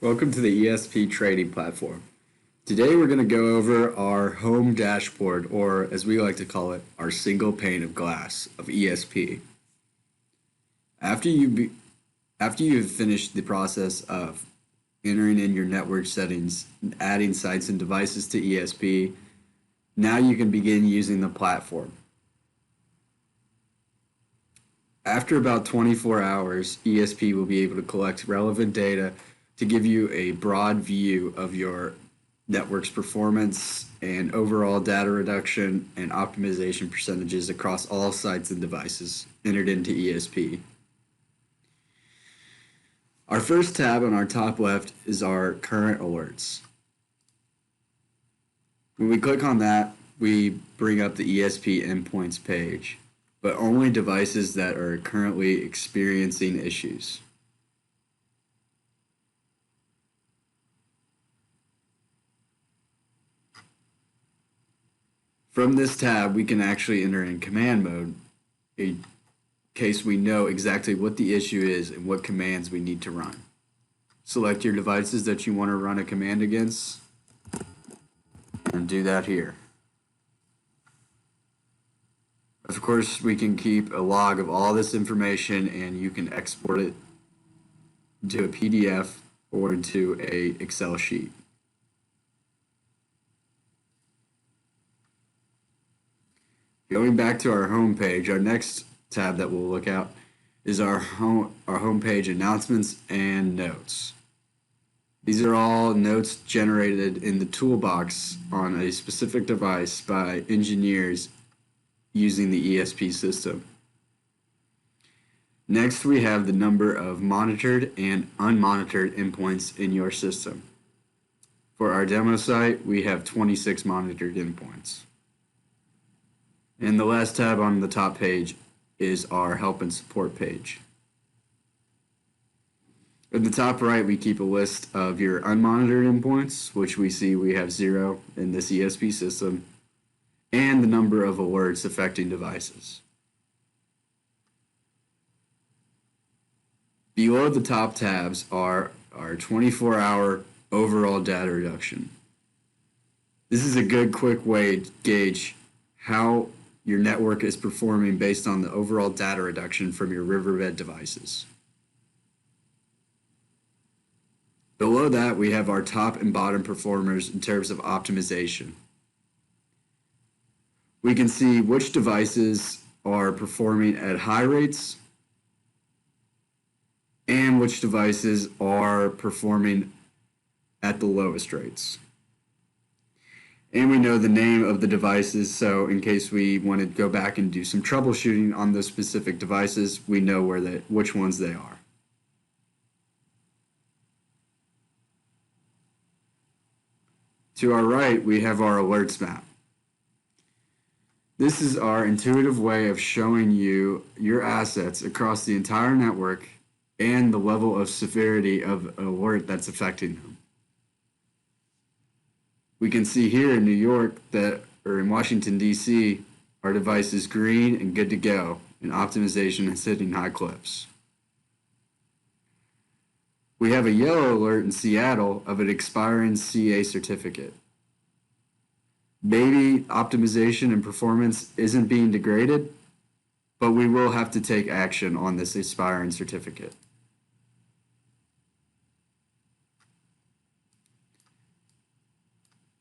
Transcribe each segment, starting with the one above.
Welcome to the ESP trading platform. Today we're going to go over our home dashboard, or as we like to call it, our single pane of glass of ESP. After you've finished the process of entering in your network settings, adding sites and devices to ESP, now you can begin using the platform. After about 24 hours, ESP will be able to collect relevant data to give you a broad view of your network's performance and overall data reduction and optimization percentages across all sites and devices entered into ESP. Our first tab on our top left is our current alerts. When we click on that, we bring up the ESP endpoints page, but only devices that are currently experiencing issues. From this tab, we can actually enter in command mode in case we know exactly what the issue is and what commands we need to run. Select your devices that you want to run a command against and do that here. Of course, we can keep a log of all this information and you can export it to a PDF or into an Excel sheet. Going back to our home page, our next tab that we'll look at is our home page announcements and notes. These are all notes generated in the toolbox on a specific device by engineers using the ESP system. Next, we have the number of monitored and unmonitored endpoints in your system. For our demo site, we have 26 monitored endpoints. And the last tab on the top page is our help and support page. At the top right, we keep a list of your unmonitored endpoints, which we see we have 0 in this ESP system, and the number of alerts affecting devices. Below the top tabs are our 24-hour overall data reduction. This is a good quick way to gauge how your network is performing based on the overall data reduction from your Riverbed devices. Below that, we have our top and bottom performers in terms of optimization. We can see which devices are performing at high rates and which devices are performing at the lowest rates. And we know the name of the devices, so in case we want to go back and do some troubleshooting on those specific devices, we know which ones they are. To our right, we have our alerts map. This is our intuitive way of showing you your assets across the entire network and the level of severity of an alert that's affecting them. We can see here in New York or in Washington, D.C., our device is green and good to go, and optimization is hitting high clips. We have a yellow alert in Seattle of an expiring CA certificate. Maybe optimization and performance isn't being degraded, but we will have to take action on this expiring certificate.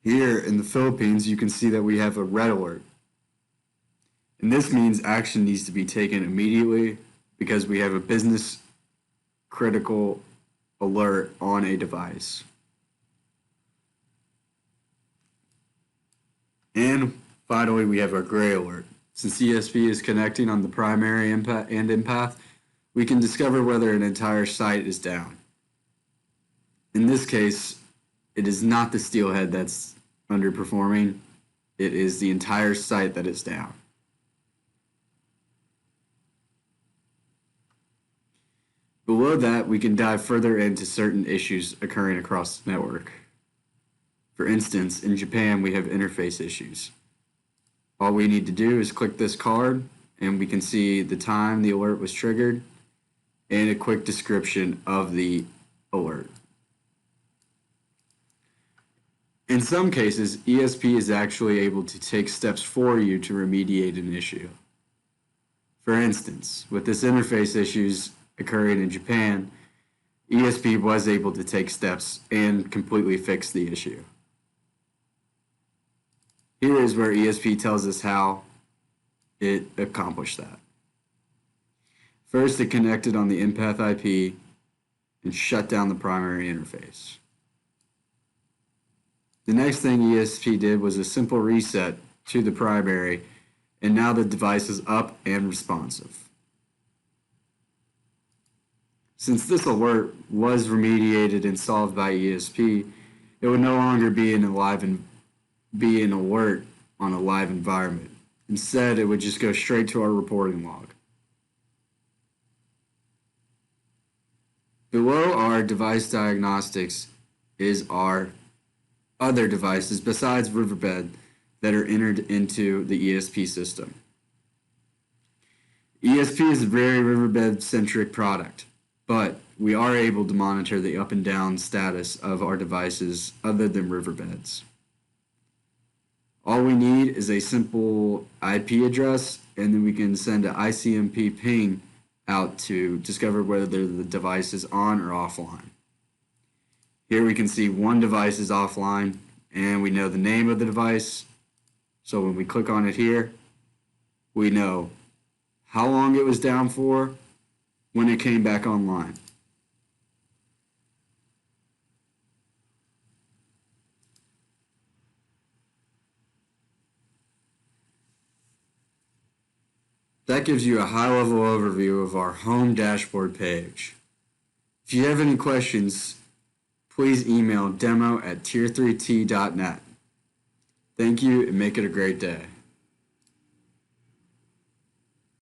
Here in the Philippines, you can see that we have a red alert. And this means action needs to be taken immediately because we have a business critical alert on a device. And finally, we have our gray alert. Since ESP is connecting on the primary and end path, we can discover whether an entire site is down. In this case, it is not the steelhead that's underperforming, it is the entire site that is down. Below that, we can dive further into certain issues occurring across the network. For instance, in Japan, we have interface issues. All we need to do is click this card, and we can see the time the alert was triggered and a quick description of the alert. In some cases, ESP is actually able to take steps for you to remediate an issue. For instance, with this interface issues occurring in Japan, ESP was able to take steps and completely fix the issue. Here is where ESP tells us how it accomplished that. First, it connected on the empath IP and shut down the primary interface. The next thing ESP did was a simple reset to the primary, and now the device is up and responsive. Since this alert was remediated and solved by ESP, it would no longer be an alert on a live environment. Instead, it would just go straight to our reporting log. Below our device diagnostics is our other devices besides Riverbed that are entered into the ESP system. ESP is a very Riverbed-centric product, but we are able to monitor the up and down status of our devices other than Riverbed's. All we need is a simple IP address, and then we can send an ICMP ping out to discover whether the device is on or offline. Here we can see one device is offline, and we know the name of the device. So when we click on it here, we know how long it was down for, when it came back online. That gives you a high-level overview of our home dashboard page. If you have any questions, please email demo@tier3t.net. Thank you and make it a great day.